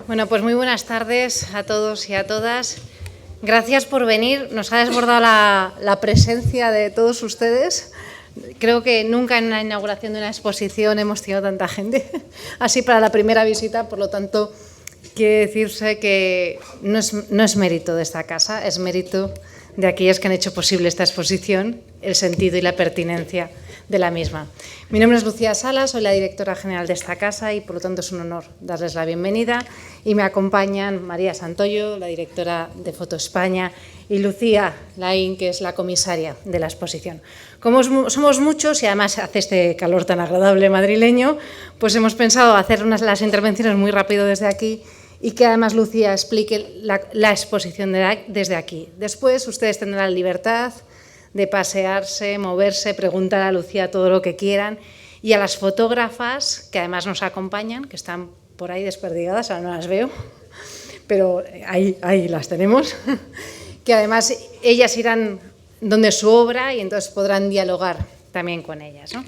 Bueno, pues muy buenas tardes a todos y a todas. Gracias por venir. Nos ha desbordado la presencia de todos ustedes. Creo que nunca en una inauguración de una exposición hemos tenido tanta gente. Así para la primera visita, por lo tanto, quiere decirse que no es mérito de esta casa, es mérito de aquellas que han hecho posible esta exposición, el sentido y la pertinencia de la misma. Mi nombre es Lucía Sala, soy la directora general de esta casa y por lo tanto es un honor darles la bienvenida, y me acompañan María Santoyo, la directora de Foto España, y Lucía Laín, que es la comisaria de la exposición. Como somos muchos y además hace este calor tan agradable madrileño, pues hemos pensado hacer las intervenciones muy rápido desde aquí y que además Lucía explique la exposición desde aquí. Después ustedes tendrán la libertad de pasearse, moverse, preguntar a Lucía todo lo que quieran, y a las fotógrafas que además nos acompañan, que están por ahí desperdigadas, ahora no las veo, pero ahí las tenemos, que además ellas irán donde su obra y entonces podrán dialogar también con ellas, ¿no?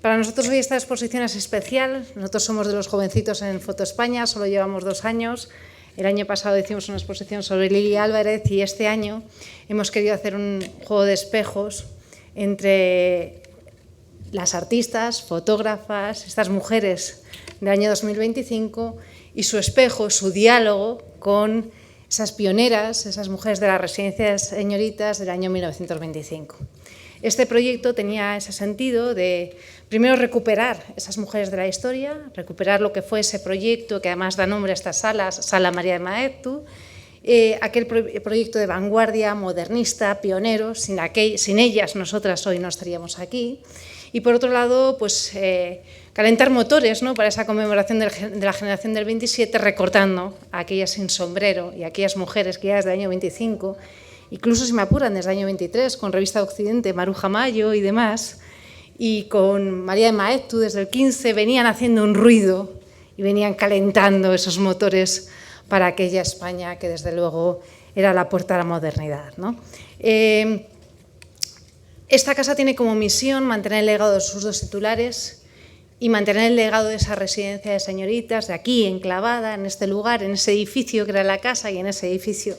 Para nosotros hoy esta exposición es especial. Nosotros somos de los jovencitos en Foto España, solo llevamos 2 años. El año pasado hicimos una exposición sobre Lili Álvarez y este año hemos querido hacer un juego de espejos entre las artistas, fotógrafas, estas mujeres del año 2025 y su espejo, su diálogo con esas pioneras, esas mujeres de la residencia de señoritas del año 1925. Este proyecto tenía ese sentido de, primero, recuperar esas mujeres de la historia, recuperar lo que fue ese proyecto que además da nombre a estas salas, Sala María de Maeztu, aquel proyecto de vanguardia, modernista, pionero. Sin ellas nosotras hoy no estaríamos aquí. Y por otro lado, pues calentar motores, ¿no?, para esa conmemoración de la generación del 27, recortando a aquellas sin sombrero y a aquellas mujeres que ya desde el año 25, incluso si me apuran desde el año 23, con Revista Occidente, Maruja Mayo y demás, y con María de Maeztu desde el 15, venían haciendo un ruido y venían calentando esos motores para aquella España que desde luego era la puerta a la modernidad, ¿no? Esta casa tiene como misión mantener el legado de sus 2 titulares y mantener el legado de esa residencia de señoritas, de aquí, enclavada en este lugar, en ese edificio que era la casa y en ese edificio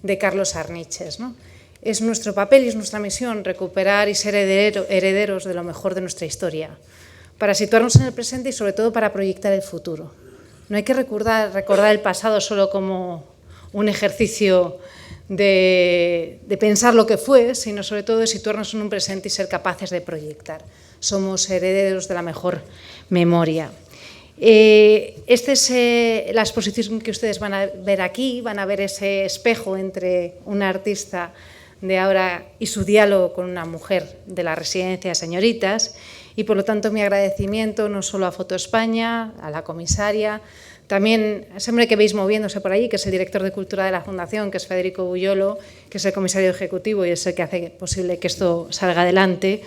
de Carlos Arniches, ¿no? Es nuestro papel y es nuestra misión recuperar y ser herederos de lo mejor de nuestra historia, para situarnos en el presente y sobre todo para proyectar el futuro. No hay que recordar el pasado solo como un ejercicio de pensar lo que fue, sino sobre todo de situarnos en un presente y ser capaces de proyectar. Somos herederos de la mejor memoria. Esta es la exposición que ustedes van a ver aquí. Van a ver ese espejo entre una artista de ahora y su diálogo con una mujer de la residencia de señoritas, y por lo tanto mi agradecimiento no solo a Foto España, a la comisaria, también a ese hombre que veis moviéndose por ahí, que es el director de Cultura de la Fundación, que es Federico Bullolo, que es el comisario ejecutivo y es el que hace posible que esto salga adelante,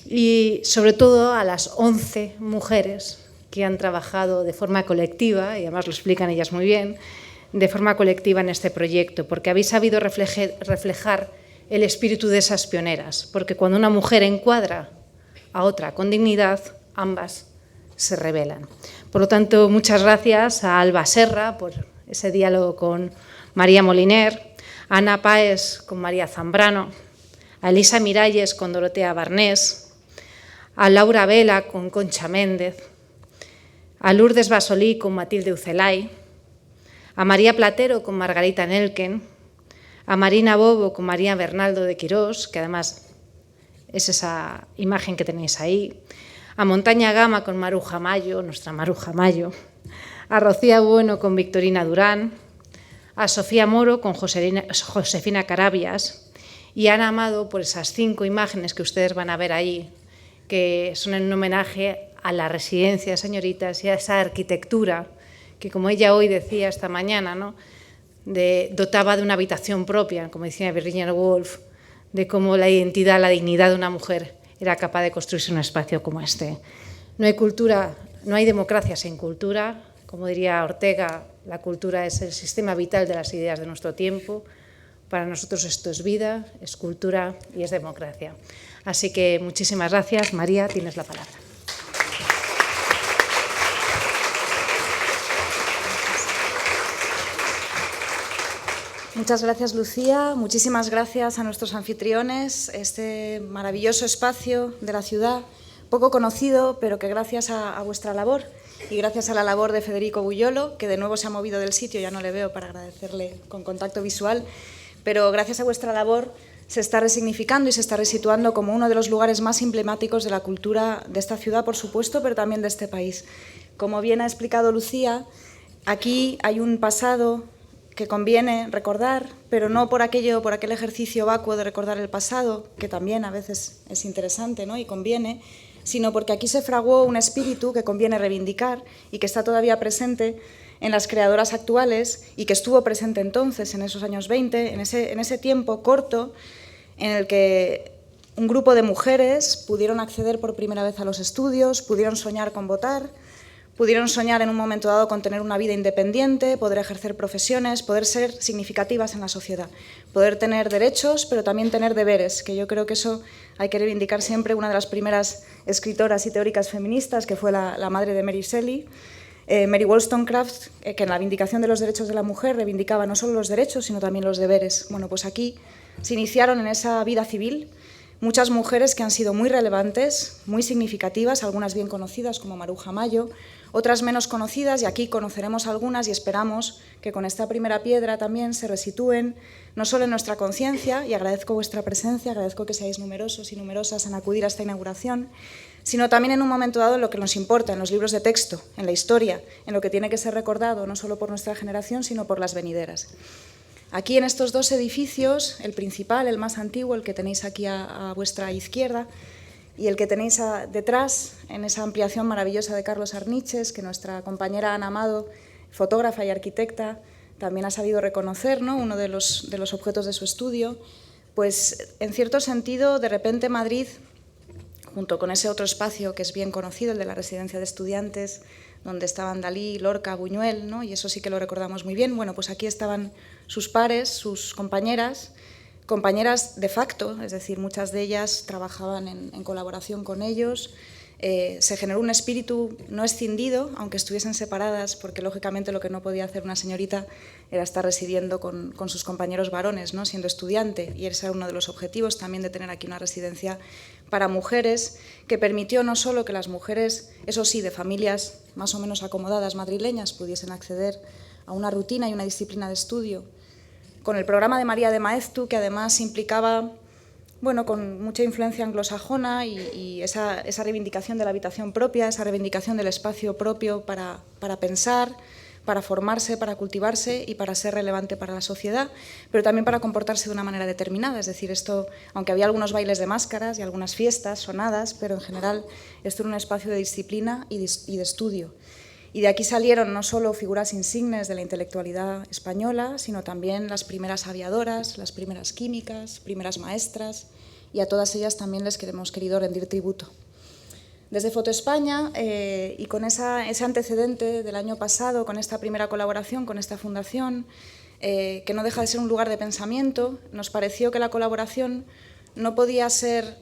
y sobre todo a las 11 mujeres que han trabajado de forma colectiva, y además lo explican ellas muy bien, de forma colectiva en este proyecto, porque habéis sabido reflejar el espíritu de esas pioneras, porque cuando una mujer encuadra a otra con dignidad, ambas se revelan. Por lo tanto, muchas gracias a Alba Serra por ese diálogo con María Moliner, a Ana Páez con María Zambrano, a Elisa Miralles con Dorotea Barnés, a Laura Vela con Concha Méndez, a Lourdes Basolí con Matilde Ucelay, a María Platero con Margarita Nelken, a Marina Bobo con María Bernaldo de Quirós, que además es esa imagen que tenéis ahí, a Montaña Gama con Maruja Mayo, nuestra Maruja Mayo, a Rocía Bueno con Victorina Durán, a Sofía Moro con Josefina Carabias y a Ana Amado por esas 5 imágenes que ustedes van a ver ahí, que son en un homenaje a la residencia de señoritas y a esa arquitectura que, como ella hoy decía esta mañana, ¿no?, dotaba de una habitación propia, como decía Virginia Woolf, de cómo la identidad, la dignidad de una mujer era capaz de construirse un espacio como este. No hay cultura, no hay democracia sin cultura. Como diría Ortega, la cultura es el sistema vital de las ideas de nuestro tiempo. Para nosotros esto es vida, es cultura y es democracia. Así que muchísimas gracias. María, tienes la palabra. Muchas gracias, Lucía. Muchísimas gracias a nuestros anfitriones. Este maravilloso espacio de la ciudad, poco conocido, pero que gracias a vuestra labor y gracias a la labor de Federico Buyolo, que de nuevo se ha movido del sitio, ya no le veo para agradecerle con contacto visual, pero gracias a vuestra labor se está resignificando y se está resituando como uno de los lugares más emblemáticos de la cultura de esta ciudad, por supuesto, pero también de este país. Como bien ha explicado Lucía, aquí hay un pasado que conviene recordar, pero no por aquel ejercicio vacuo de recordar el pasado, que también a veces es interesante, ¿no?, y conviene, sino porque aquí se fraguó un espíritu que conviene reivindicar y que está todavía presente en las creadoras actuales y que estuvo presente entonces, en esos años 20, en ese tiempo corto en el que un grupo de mujeres pudieron acceder por primera vez a los estudios, pudieron soñar con votar, pudieron soñar en un momento dado con tener una vida independiente, poder ejercer profesiones, poder ser significativas en la sociedad, poder tener derechos, pero también tener deberes, que yo creo que eso hay que reivindicar siempre. Una de las primeras escritoras y teóricas feministas, que fue la madre de Mary Shelley, Mary Wollstonecraft, que en la Vindicación de los Derechos de la Mujer reivindicaba no solo los derechos, sino también los deberes. Bueno, pues aquí se iniciaron en esa vida civil muchas mujeres que han sido muy relevantes, muy significativas, algunas bien conocidas como Maruja Mayo, otras menos conocidas, y aquí conoceremos algunas y esperamos que con esta primera piedra también se resitúen no solo en nuestra conciencia, y agradezco vuestra presencia, agradezco que seáis numerosos y numerosas en acudir a esta inauguración, sino también en un momento dado en lo que nos importa, en los libros de texto, en la historia, en lo que tiene que ser recordado no solo por nuestra generación, sino por las venideras. Aquí en estos dos edificios, el principal, el más antiguo, el que tenéis aquí a vuestra izquierda, y el que tenéis detrás, en esa ampliación maravillosa de Carlos Arniches, que nuestra compañera Ana Amado, fotógrafa y arquitecta, también ha sabido reconocer, ¿no?, uno de los objetos de su estudio, pues en cierto sentido, de repente Madrid, junto con ese otro espacio que es bien conocido, el de la residencia de estudiantes, donde estaban Dalí, Lorca, Buñuel, ¿no?, y eso sí que lo recordamos muy bien. Bueno, pues aquí estaban sus pares, sus compañeras de facto, es decir, muchas de ellas trabajaban en colaboración con ellos. Se generó un espíritu no escindido, aunque estuviesen separadas, porque lógicamente lo que no podía hacer una señorita era estar residiendo con sus compañeros varones, ¿no?, siendo estudiante, y ese era uno de los objetivos también de tener aquí una residencia para mujeres, que permitió no solo que las mujeres, eso sí, de familias más o menos acomodadas madrileñas, pudiesen acceder a una rutina y una disciplina de estudio, con el programa de María de Maeztu, que además implicaba, bueno, con mucha influencia anglosajona y esa reivindicación de la habitación propia, esa reivindicación del espacio propio para pensar, para formarse, para cultivarse y para ser relevante para la sociedad, pero también para comportarse de una manera determinada. Es decir, esto, aunque había algunos bailes de máscaras y algunas fiestas sonadas, pero en general esto era un espacio de disciplina y de estudio. Y de aquí salieron no solo figuras insignes de la intelectualidad española, sino también las primeras aviadoras, las primeras químicas, primeras maestras, y a todas ellas también les hemos querido rendir tributo. Desde Foto España, y con ese antecedente del año pasado, con esta primera colaboración, con esta fundación, que no deja de ser un lugar de pensamiento, nos pareció que la colaboración no podía ser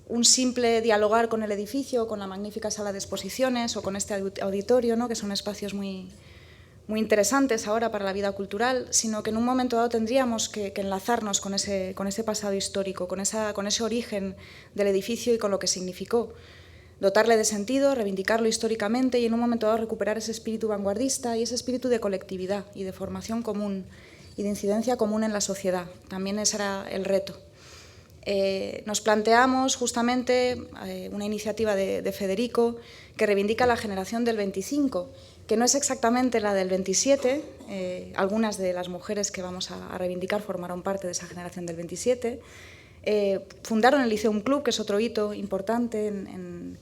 un simple dialogar con el edificio, con la magnífica sala de exposiciones o con este auditorio, ¿no?, que son espacios muy interesantes ahora para la vida cultural, sino que en un momento dado tendríamos que enlazarnos con ese pasado histórico, con ese origen del edificio y con lo que significó, dotarle de sentido, reivindicarlo históricamente y en un momento dado recuperar ese espíritu vanguardista y ese espíritu de colectividad y de formación común y de incidencia común en la sociedad. También ese era el reto. Nos planteamos justamente una iniciativa de Federico que reivindica la generación del 25, que no es exactamente la del 27, algunas de las mujeres que vamos a reivindicar formaron parte de esa generación del 27, fundaron el Liceum Club, que es otro hito importante en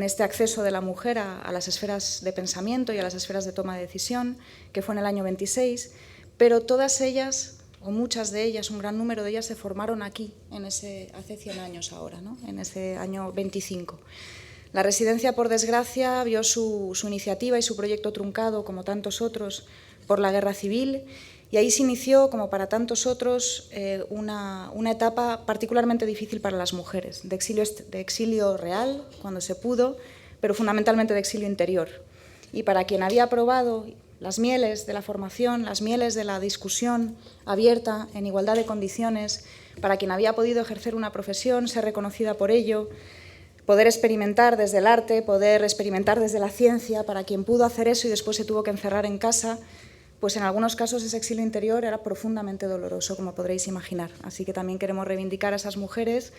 este acceso de la mujer a las esferas de pensamiento y a las esferas de toma de decisión, que fue en el año 26, pero todas ellas, o muchas de ellas, un gran número de ellas se formaron aquí, hace 100 años ahora, ¿no?, en ese año 25. La residencia, por desgracia, vio su iniciativa y su proyecto truncado, como tantos otros, por la guerra civil, y ahí se inició, como para tantos otros, una etapa particularmente difícil para las mujeres, de exilio real, cuando se pudo, pero fundamentalmente de exilio interior. Y para quien había probado las mieles de la formación, las mieles de la discusión abierta, en igualdad de condiciones, para quien había podido ejercer una profesión, ser reconocida por ello, poder experimentar desde el arte, poder experimentar desde la ciencia, para quien pudo hacer eso y después se tuvo que encerrar en casa, pues en algunos casos ese exilio interior era profundamente doloroso, como podréis imaginar. Así que también queremos reivindicar a esas mujeres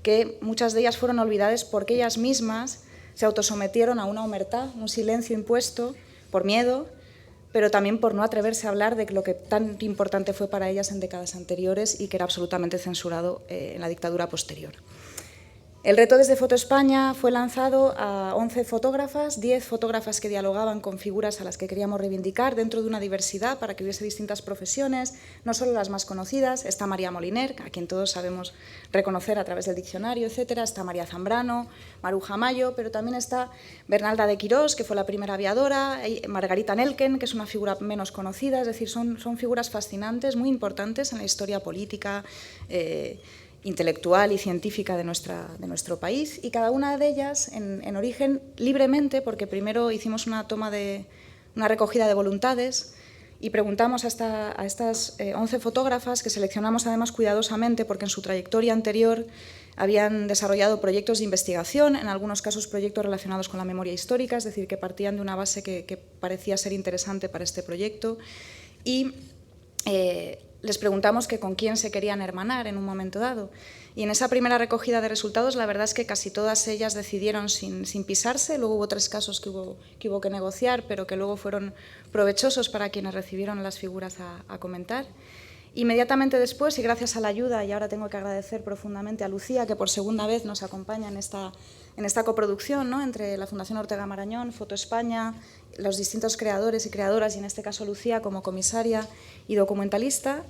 que muchas de ellas fueron olvidadas porque ellas mismas se autosometieron a una omertá, un silencio impuesto por miedo, pero también por no atreverse a hablar de lo que tan importante fue para ellas en décadas anteriores y que era absolutamente censurado en la dictadura posterior. El reto desde Foto España fue lanzado a 11 fotógrafas, 10 fotógrafas que dialogaban con figuras a las que queríamos reivindicar dentro de una diversidad para que hubiese distintas profesiones, no solo las más conocidas. Está María Moliner, a quien todos sabemos reconocer a través del diccionario, etcétera. Está María Zambrano, Maruja Mayo, pero también está Bernalda de Quirós, que fue la primera aviadora, Margarita Nelken, que es una figura menos conocida. Es decir, son figuras fascinantes, muy importantes en la historia política, intelectual y científica de nuestro país, y cada una de ellas en origen libremente, porque primero hicimos una recogida de voluntades y preguntamos a estas 11 fotógrafas, que seleccionamos además cuidadosamente porque en su trayectoria anterior habían desarrollado proyectos de investigación, en algunos casos proyectos relacionados con la memoria histórica, es decir, que partían de una base que parecía ser interesante para este proyecto, y les preguntamos que con quién se querían hermanar en un momento dado. Y en esa primera recogida de resultados, la verdad es que casi todas ellas decidieron sin pisarse. Luego hubo 3 casos que hubo que negociar, pero que luego fueron provechosos para quienes recibieron las figuras a comentar. Inmediatamente después, y gracias a la ayuda, y ahora tengo que agradecer profundamente a Lucía, que por segunda vez nos acompaña en esta coproducción, ¿no?, entre la Fundación Ortega Marañón, Foto España, los distintos creadores y creadoras, y en este caso Lucía como comisaria y documentalista.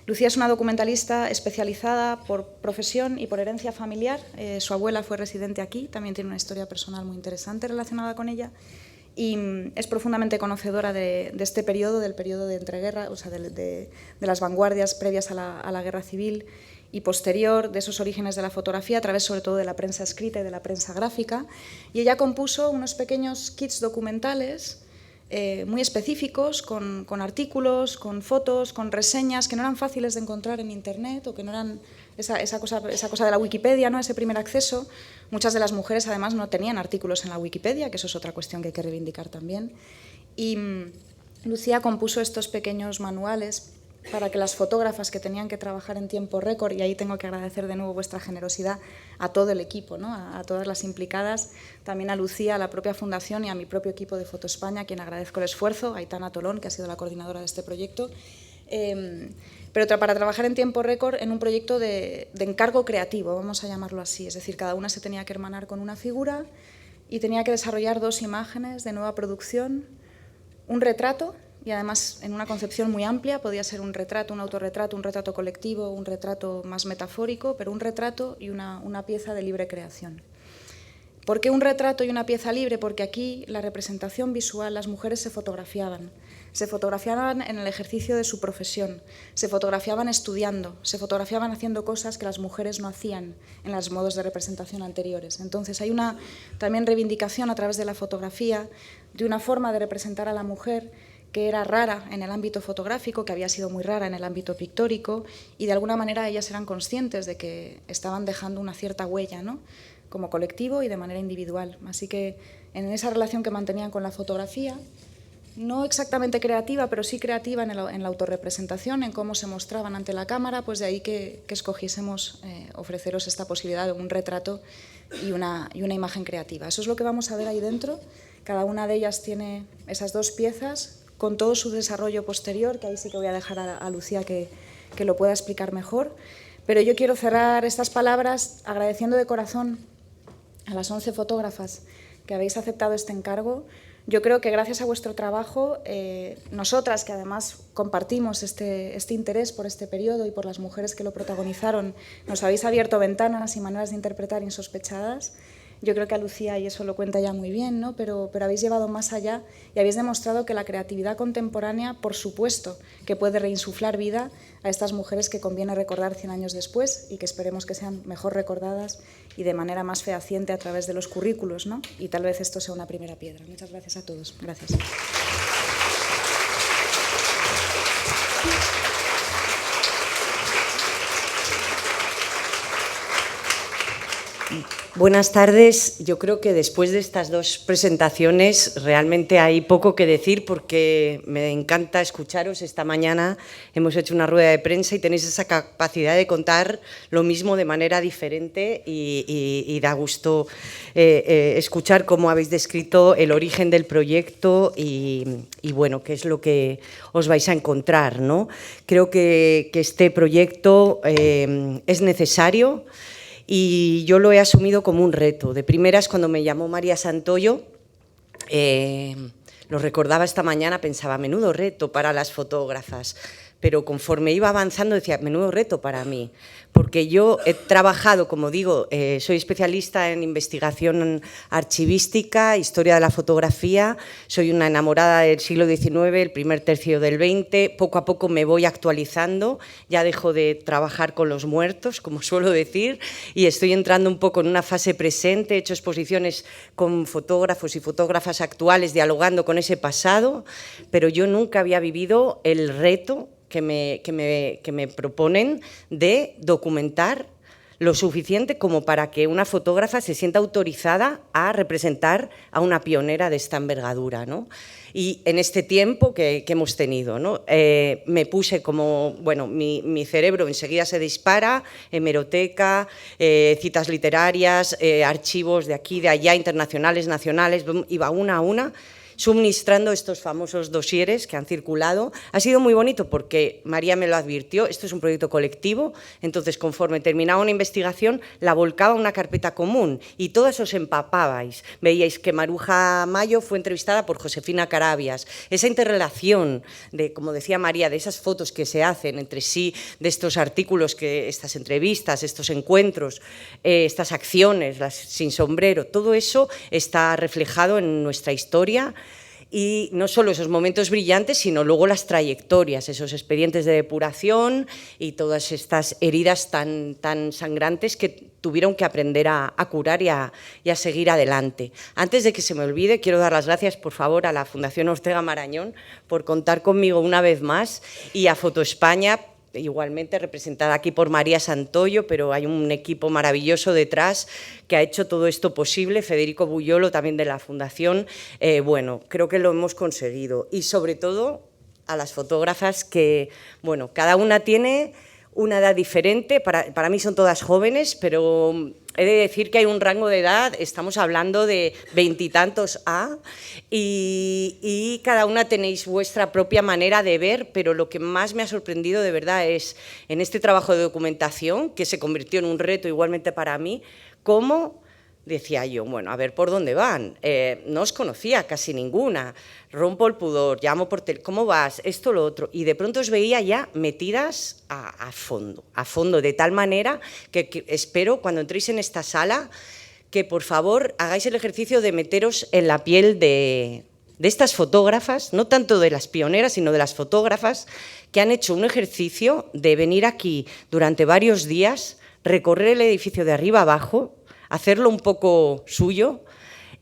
Lucía es una documentalista especializada por profesión y por herencia familiar. Su abuela fue residente aquí, también tiene una historia personal muy interesante relacionada con ella, y es profundamente conocedora de este periodo, del periodo de entreguerra, o sea, de las vanguardias previas a la guerra civil y posterior, de esos orígenes de la fotografía, a través sobre todo de la prensa escrita y de la prensa gráfica. Y ella compuso unos pequeños kits documentales muy específicos, con artículos, con fotos, con reseñas que no eran fáciles de encontrar en Internet, o que no eran esa cosa de la Wikipedia, ¿no?, ese primer acceso. Muchas de las mujeres además no tenían artículos en la Wikipedia, que eso es otra cuestión que hay que reivindicar también. Y Lucía compuso estos pequeños manuales para que las fotógrafas que tenían que trabajar en tiempo récord, y ahí tengo que agradecer de nuevo vuestra generosidad a todo el equipo, ¿no?, a todas las implicadas, también a Lucía, a la propia Fundación y a mi propio equipo de Foto España, a quien agradezco el esfuerzo, a Aitana Tolón, que ha sido la coordinadora de este proyecto, pero para trabajar en tiempo récord en un proyecto de encargo creativo, vamos a llamarlo así, es decir, cada una se tenía que hermanar con una figura y tenía que desarrollar 2 imágenes de nueva producción, un retrato, y además en una concepción muy amplia, podía ser un retrato, un autorretrato, un retrato colectivo, un retrato más metafórico, pero un retrato y una pieza de libre creación. ¿Por qué un retrato y una pieza libre? Porque aquí la representación visual, las mujeres se fotografiaban en el ejercicio de su profesión, se fotografiaban estudiando, se fotografiaban haciendo cosas que las mujeres no hacían en los modos de representación anteriores. Entonces hay una también reivindicación a través de la fotografía de una forma de representar a la mujer que era rara en el ámbito fotográfico, que había sido muy rara en el ámbito pictórico, y de alguna manera ellas eran conscientes de que estaban dejando una cierta huella, ¿no?, como colectivo y de manera individual. Así que en esa relación que mantenían con la fotografía, no exactamente creativa, pero sí creativa en la autorrepresentación, en cómo se mostraban ante la cámara, pues de ahí que escogiésemos ofreceros esta posibilidad de un retrato y una imagen creativa. Eso es lo que vamos a ver ahí dentro. Cada una de ellas tiene esas 2 piezas, con todo su desarrollo posterior, que ahí sí que voy a dejar a Lucía que lo pueda explicar mejor. Pero yo quiero cerrar estas palabras agradeciendo de corazón a las 11 fotógrafas que habéis aceptado este encargo. Yo creo que gracias a vuestro trabajo, nosotras, que además compartimos este interés por este periodo y por las mujeres que lo protagonizaron, nos habéis abierto ventanas y maneras de interpretar insospechadas. Yo creo que a Lucía, y eso lo cuenta ya muy bien, ¿no?, pero habéis llevado más allá y habéis demostrado que la creatividad contemporánea, por supuesto, que puede reinsuflar vida a estas mujeres que conviene recordar 100 años después y que esperemos que sean mejor recordadas y de manera más fehaciente a través de los currículos, ¿no? Y tal vez esto sea una primera piedra. Muchas gracias a todos. Gracias. Buenas tardes. Yo creo que después de estas dos presentaciones realmente hay poco que decir porque me encanta escucharos. Esta mañana hemos hecho una rueda de prensa y tenéis esa capacidad de contar lo mismo de manera diferente y da gusto escuchar cómo habéis descrito el origen del proyecto y bueno, qué es lo que os vais a encontrar, ¿no? Creo que este proyecto es necesario. Y yo lo he asumido como un reto. De primeras, cuando me llamó María Santoyo, lo recordaba esta mañana, pensaba, menudo reto para las fotógrafas. Pero conforme iba avanzando decía, menudo reto para mí, porque yo he trabajado, como digo, soy especialista en investigación archivística, historia de la fotografía, soy una enamorada del siglo XIX, el primer tercio del XX, poco a poco me voy actualizando, ya dejo de trabajar con los muertos, como suelo decir, y estoy entrando un poco en una fase presente, he hecho exposiciones con fotógrafos y fotógrafas actuales, dialogando con ese pasado, pero yo nunca había vivido el reto que me proponen de documentar lo suficiente como para que una fotógrafa se sienta autorizada a representar a una pionera de esta envergadura, ¿no? Y en este tiempo que hemos tenido, ¿no? Me puse como, bueno, mi cerebro enseguida se dispara, hemeroteca, citas literarias, archivos de aquí, de allá, internacionales, nacionales, iba una a una, suministrando estos famosos dosieres que han circulado. Ha sido muy bonito porque María me lo advirtió, esto es un proyecto colectivo, entonces conforme terminaba una investigación la volcaba a una carpeta común y todas os empapabais. Veíais que Maruja Mayo fue entrevistada por Josefina Carabias. Esa interrelación de, como decía María, de esas fotos que se hacen entre sí, de estos artículos, estas entrevistas, estos encuentros, estas acciones, las sin sombrero, todo eso está reflejado en nuestra historia. Y no solo esos momentos brillantes, sino luego las trayectorias, esos expedientes de depuración y todas estas heridas tan sangrantes que tuvieron que aprender a curar y a seguir adelante. Antes de que se me olvide, quiero dar las gracias, por favor, a la Fundación Ortega Marañón por contar conmigo una vez más y a Foto España, igualmente representada aquí por María Santoyo, pero hay un equipo maravilloso detrás que ha hecho todo esto posible, Federico Bullolo también de la Fundación. Bueno, creo que lo hemos conseguido y sobre todo a las fotógrafas que, bueno, cada una tiene una edad diferente, para mí son todas jóvenes, pero he de decir que hay un rango de edad, estamos hablando de veintitantos y cada una tenéis vuestra propia manera de ver, pero lo que más me ha sorprendido de verdad es en este trabajo de documentación, que se convirtió en un reto igualmente para mí, cómo decía yo, bueno, a ver por dónde van, no os conocía casi ninguna, rompo el pudor, llamo por teléfono, ¿cómo vas? Esto, lo otro, y de pronto os veía ya metidas a fondo, de tal manera que espero cuando entréis en esta sala que por favor hagáis el ejercicio de meteros en la piel de estas fotógrafas, no tanto de las pioneras, sino de las fotógrafas que han hecho un ejercicio de venir aquí durante varios días, recorrer el edificio de arriba abajo, hacerlo un poco suyo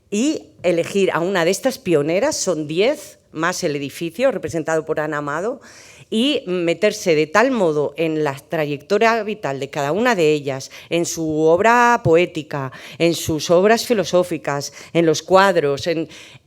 y elegir a una de estas pioneras, son 10, más el edificio representado por Ana Amado, y meterse de tal modo en la trayectoria vital de cada una de ellas, en su obra poética, en sus obras filosóficas, en los cuadros,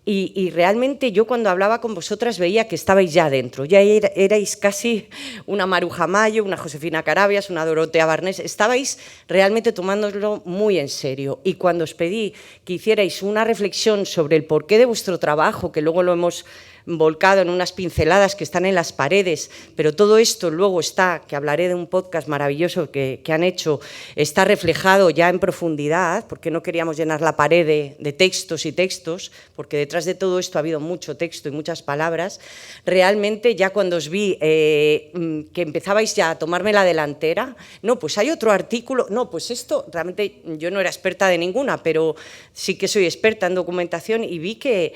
y realmente yo cuando hablaba con vosotras veía que estabais ya dentro, ya erais casi una Maruja Mayo, una Josefina Carabias, una Dorotea Barnés, estabais realmente tomándoslo muy en serio. Y cuando os pedí que hicierais una reflexión sobre el porqué de vuestro trabajo, que luego lo hemos volcado en unas pinceladas que están en las paredes, pero todo esto luego está, que hablaré de un podcast maravilloso que han hecho, está reflejado ya en profundidad, porque no queríamos llenar la pared de textos y textos, porque detrás de todo esto ha habido mucho texto y muchas palabras. Realmente ya cuando os vi que empezabais ya a tomarme la delantera, no, pues hay otro artículo, no, pues esto, realmente yo no era experta de ninguna, pero sí que soy experta en documentación y vi que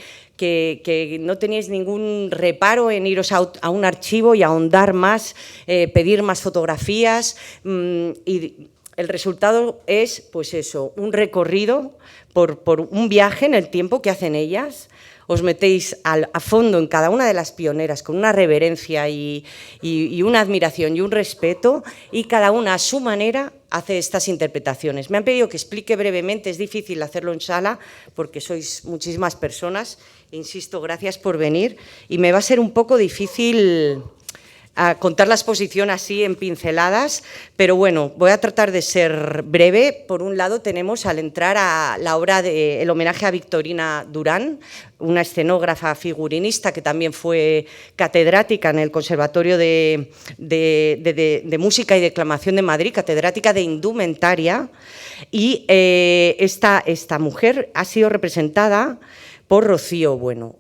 no teníais ningún reparo en iros a un archivo y ahondar más, pedir más fotografías y el resultado es, pues eso, un recorrido por un viaje en el tiempo que hacen ellas. Os metéis a fondo en cada una de las pioneras con una reverencia y una admiración y un respeto y cada una a su manera hace estas interpretaciones. Me han pedido que explique brevemente, es difícil hacerlo en sala porque sois muchísimas personas, insisto, gracias por venir, y me va a ser un poco difícil contar la exposición así en pinceladas, pero bueno, voy a tratar de ser breve. Por un lado tenemos al entrar a la obra el homenaje a Victorina Durán, una escenógrafa figurinista que también fue catedrática en el Conservatorio de Música y Declamación de Madrid, catedrática de indumentaria, y esta mujer ha sido representada por Rocío Bueno.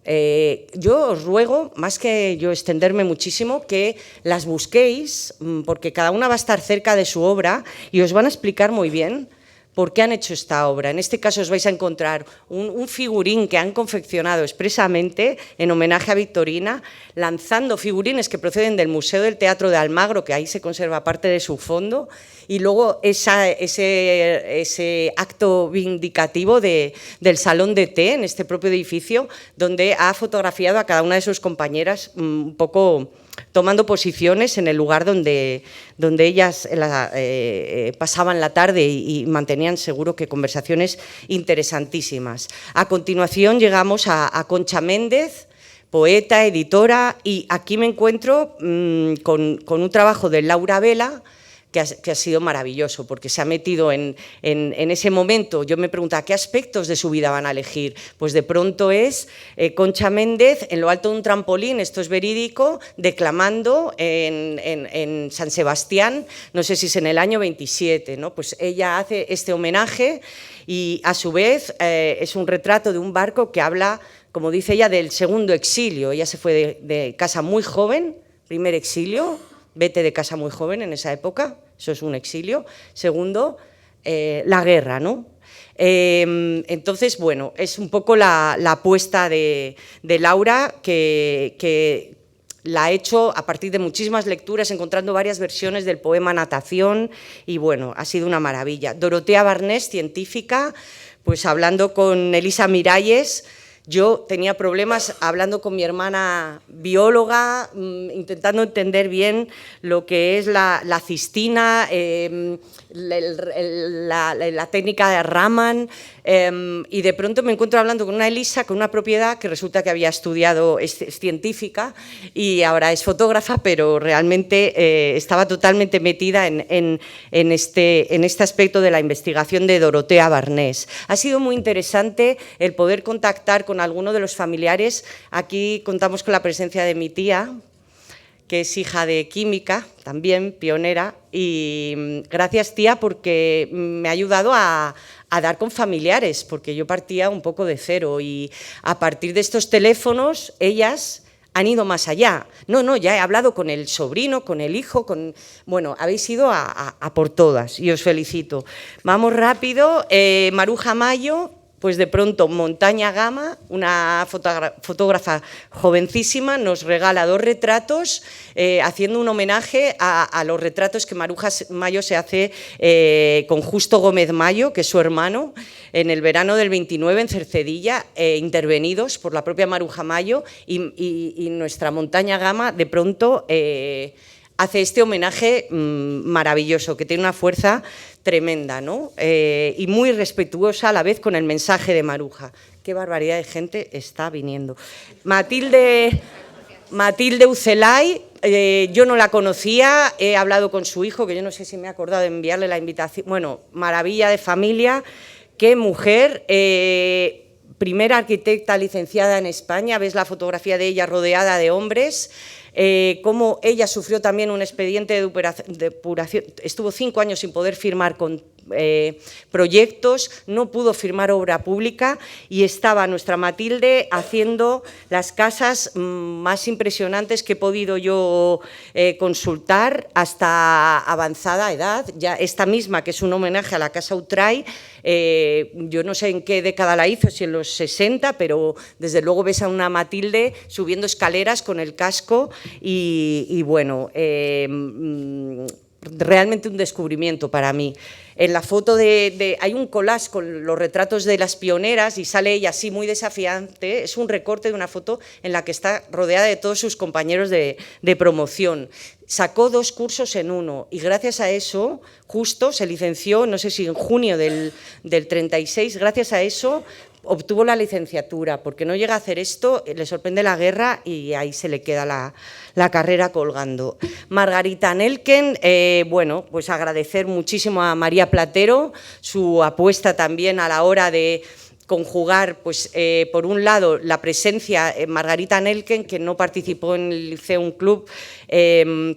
Yo os ruego, más que yo extenderme muchísimo, que las busquéis, porque cada una va a estar cerca de su obra y os van a explicar muy bien por qué han hecho esta obra. En este caso os vais a encontrar un figurín que han confeccionado expresamente en homenaje a Victorina, lanzando figurines que proceden del Museo del Teatro de Almagro, que ahí se conserva parte de su fondo, y luego ese acto vindicativo del salón de té en este propio edificio, donde ha fotografiado a cada una de sus compañeras un poco tomando posiciones en el lugar donde ellas pasaban la tarde y mantenían seguro que conversaciones interesantísimas. A continuación llegamos a Concha Méndez, poeta, editora, y aquí me encuentro con un trabajo de Laura Vela, que ha sido maravilloso, porque se ha metido en ese momento. Yo me preguntaba, ¿qué aspectos de su vida van a elegir? Pues de pronto es Concha Méndez en lo alto de un trampolín, esto es verídico, declamando en San Sebastián, no sé si es en el año 27, ¿no? Pues ella hace este homenaje y a su vez es un retrato de un barco que habla, como dice ella, del segundo exilio. Ella se fue de casa muy joven, primer exilio, vete de casa muy joven en esa época, eso es un exilio. Segundo, la guerra, ¿no? Entonces, bueno, es un poco la apuesta de Laura, que la ha hecho a partir de muchísimas lecturas, encontrando varias versiones del poema Natación, y bueno, ha sido una maravilla. Dorotea Barnés, científica, pues hablando con Elisa Miralles. Yo tenía problemas hablando con mi hermana bióloga, intentando entender bien lo que es la cistina, la técnica de Raman, y de pronto me encuentro hablando con una Elisa, con una propiedad que resulta que había estudiado, es científica y ahora es fotógrafa, pero realmente estaba totalmente metida en este aspecto de la investigación de Dorotea Barnés. Ha sido muy interesante el poder contactar con alguno de los familiares. Aquí contamos con la presencia de mi tía, que es hija de química, también pionera, y gracias, tía, porque me ha ayudado a dar con familiares, porque yo partía un poco de cero, y a partir de estos teléfonos ellas han ido más allá. No, ya he hablado con el sobrino, con el hijo, bueno, habéis ido a por todas y os felicito. Vamos rápido. Maruja Mayo, pues de pronto Montaña Gama, una fotógrafa jovencísima, nos regala 2 retratos, haciendo un homenaje a los retratos que Maruja Mayo se hace con Justo Gómez Mayo, que es su hermano, en el verano del 29 en Cercedilla, intervenidos por la propia Maruja Mayo, y nuestra Montaña Gama de pronto hace este homenaje maravilloso, que tiene una fuerza tremenda, ¿no? Y muy respetuosa a la vez con el mensaje de Maruja. Qué barbaridad de gente está viniendo. Matilde Ucelay, yo no la conocía, he hablado con su hijo, que yo no sé si me he acordado de enviarle la invitación. Bueno, maravilla de familia, qué mujer, primera arquitecta licenciada en España, ves la fotografía de ella rodeada de hombres. Cómo ella sufrió también un expediente de depuración, estuvo 5 años sin poder firmar con proyectos, no pudo firmar obra pública, y estaba nuestra Matilde haciendo las casas más impresionantes que he podido yo consultar hasta avanzada edad. Ya esta misma, que es un homenaje a la Casa Utray, yo no sé en qué década la hizo, si en los 60, pero desde luego ves a una Matilde subiendo escaleras con el casco y bueno, realmente un descubrimiento para mí. En la foto hay un collage con los retratos de las pioneras y sale ella así muy desafiante. Es un recorte de una foto en la que está rodeada de todos sus compañeros de promoción. Sacó 2 cursos en uno y gracias a eso justo se licenció, no sé si en junio del 36, gracias a eso obtuvo la licenciatura, porque no llega a hacer esto, le sorprende la guerra y ahí se le queda la carrera colgando. Margarita Nelken, bueno, pues agradecer muchísimo a María Platero, su apuesta también a la hora de conjugar, pues, por un lado, la presencia en Margarita Nelken, que no participó en el Lyceum Club,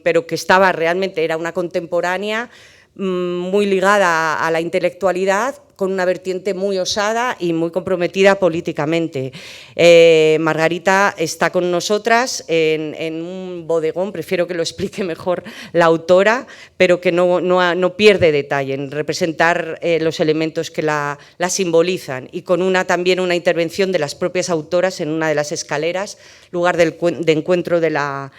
pero que estaba realmente, era una contemporánea, muy ligada a la intelectualidad, con una vertiente muy osada y muy comprometida políticamente. Margarita está con nosotras en un bodegón, prefiero que lo explique mejor la autora, pero que no pierde detalle en representar los elementos que la simbolizan, y con también una intervención de las propias autoras en una de las escaleras, lugar de encuentro de la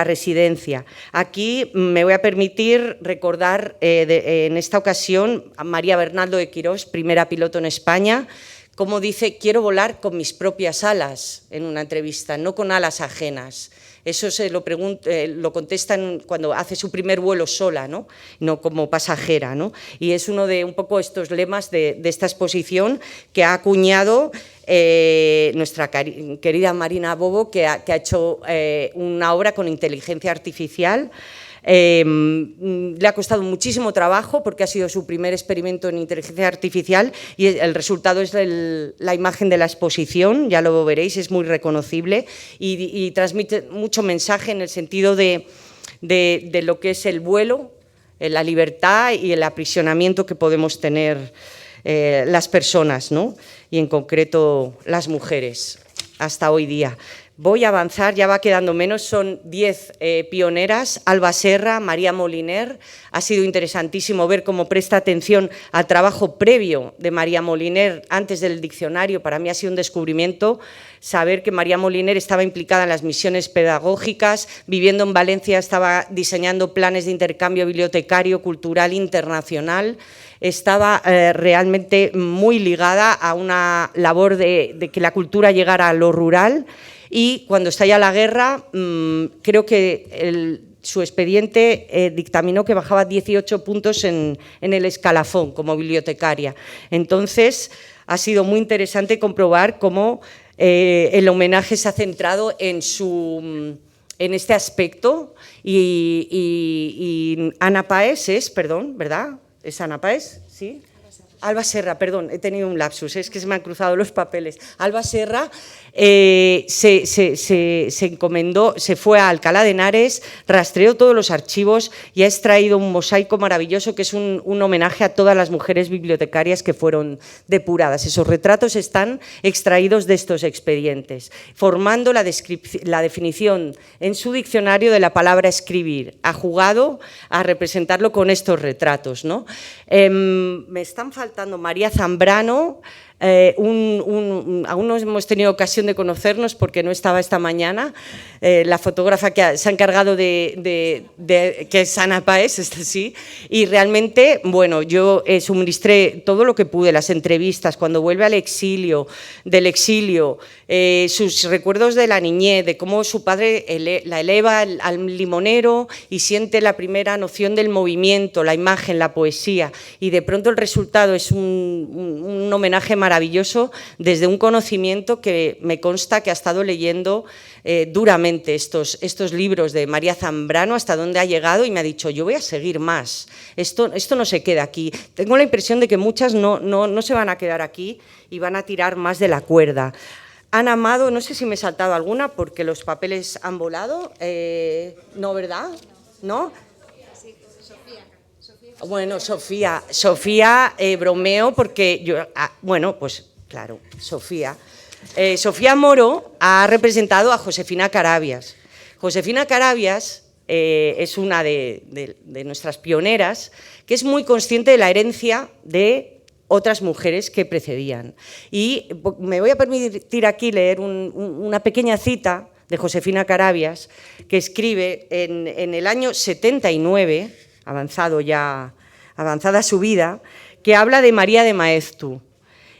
residencia. Aquí me voy a permitir recordar en esta ocasión a María Bernaldo de Quirós, primera piloto en España, como dice: quiero volar con mis propias alas, en una entrevista, no con alas ajenas. Eso lo contesta cuando hace su primer vuelo sola, no como pasajera, ¿no? Y es uno de un poco estos lemas de esta exposición que ha acuñado nuestra querida Marina Bobo, que ha hecho una obra con inteligencia artificial. Le ha costado muchísimo trabajo porque ha sido su primer experimento en inteligencia artificial y el resultado es la imagen de la exposición, ya lo veréis, es muy reconocible y transmite mucho mensaje en el sentido de lo que es el vuelo, la libertad y el aprisionamiento que podemos tener las personas, ¿no? Y en concreto las mujeres hasta hoy día. Voy a avanzar, ya va quedando menos, son 10 pioneras. Alba Serra, María Moliner. Ha sido interesantísimo ver cómo presta atención al trabajo previo de María Moliner antes del diccionario. Para mí ha sido un descubrimiento saber que María Moliner estaba implicada en las misiones pedagógicas, viviendo en Valencia, estaba diseñando planes de intercambio bibliotecario, cultural, internacional. Estaba realmente muy ligada a una labor de que la cultura llegara a lo rural. Y cuando estalla la guerra, creo que su expediente dictaminó que bajaba 18 puntos en el escalafón como bibliotecaria. Entonces, ha sido muy interesante comprobar cómo el homenaje se ha centrado en este aspecto. Y Ana Páez ¿verdad? ¿Es Ana Páez? ¿Sí? Alba Serra, perdón, he tenido un lapsus, es que se me han cruzado los papeles. Alba Serra se encomendó, se fue a Alcalá de Henares, rastreó todos los archivos y ha extraído un mosaico maravilloso que es un homenaje a todas las mujeres bibliotecarias que fueron depuradas. Esos retratos están extraídos de estos expedientes, formando la definición en su diccionario de la palabra escribir. Ha jugado a representarlo con estos retratos, ¿no? Me están faltando María Zambrano. Aún no hemos tenido ocasión de conocernos porque no estaba esta mañana, la fotógrafa que se ha encargado que es Ana Páez, sí, y realmente, bueno, yo suministré todo lo que pude, las entrevistas, cuando vuelve del exilio, sus recuerdos de la niñez, de cómo su padre la eleva al limonero y siente la primera noción del movimiento, la imagen, la poesía, y de pronto el resultado es un homenaje maravilloso desde un conocimiento que me consta que ha estado leyendo duramente estos libros de María Zambrano, hasta dónde ha llegado, y me ha dicho, yo voy a seguir más, esto no se queda aquí. Tengo la impresión de que muchas no se van a quedar aquí y van a tirar más de la cuerda. Ana Amado, no sé si me he saltado alguna porque los papeles han volado, ¿no, verdad? ¿No? Bueno, Sofía, bromeo porque yo, bueno, pues claro, Sofía. Sofía Moro ha representado a Josefina Carabias. Josefina Carabias es una de nuestras pioneras que es muy consciente de la herencia de otras mujeres que precedían. Y me voy a permitir aquí leer una pequeña cita de Josefina Carabias, que escribe en el año 79, avanzada su vida, que habla de María de Maeztu.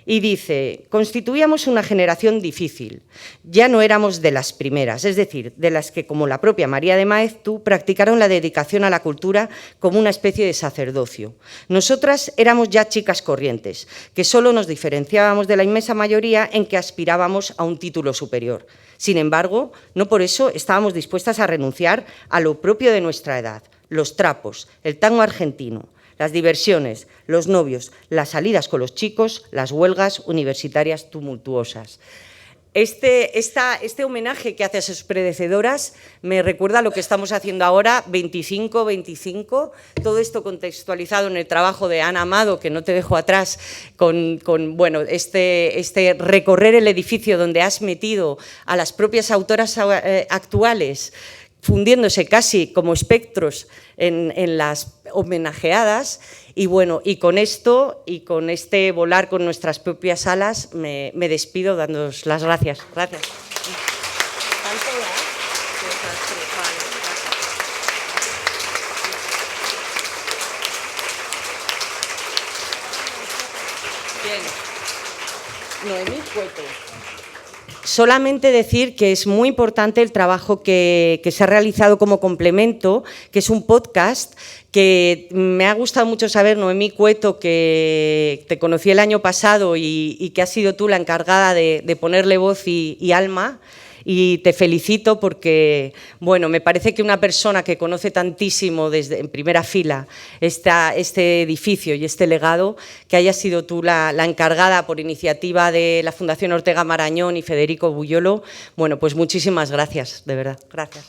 Y dice, constituíamos una generación difícil, ya no éramos de las primeras, es decir, de las que, como la propia María de Maeztu, practicaron la dedicación a la cultura como una especie de sacerdocio. Nosotras éramos ya chicas corrientes, que solo nos diferenciábamos de la inmensa mayoría en que aspirábamos a un título superior. Sin embargo, no por eso estábamos dispuestas a renunciar a lo propio de nuestra edad, los trapos, el tango argentino, las diversiones, los novios, las salidas con los chicos, las huelgas universitarias tumultuosas. Este homenaje que hace a sus predecedoras me recuerda a lo que estamos haciendo ahora, 25, todo esto contextualizado en el trabajo de Ana Amado, que no te dejo atrás, con bueno, este recorrer el edificio donde has metido a las propias autoras actuales, fundiéndose casi como espectros en las homenajeadas, y bueno, y con esto y con este volar con nuestras propias alas me despido dándoos las gracias. Gracias. Bien. Noemí Cueto. Solamente decir que es muy importante el trabajo que se ha realizado como complemento, que es un podcast que me ha gustado mucho saber, Noemí Cueto, que te conocí el año pasado y que has sido tú la encargada de ponerle voz y alma. Y te felicito porque, bueno, me parece que una persona que conoce tantísimo desde en primera fila este edificio y este legado, que hayas sido tú la encargada por iniciativa de la Fundación Ortega Marañón y Federico Buyolo, bueno, pues muchísimas gracias, de verdad. Gracias.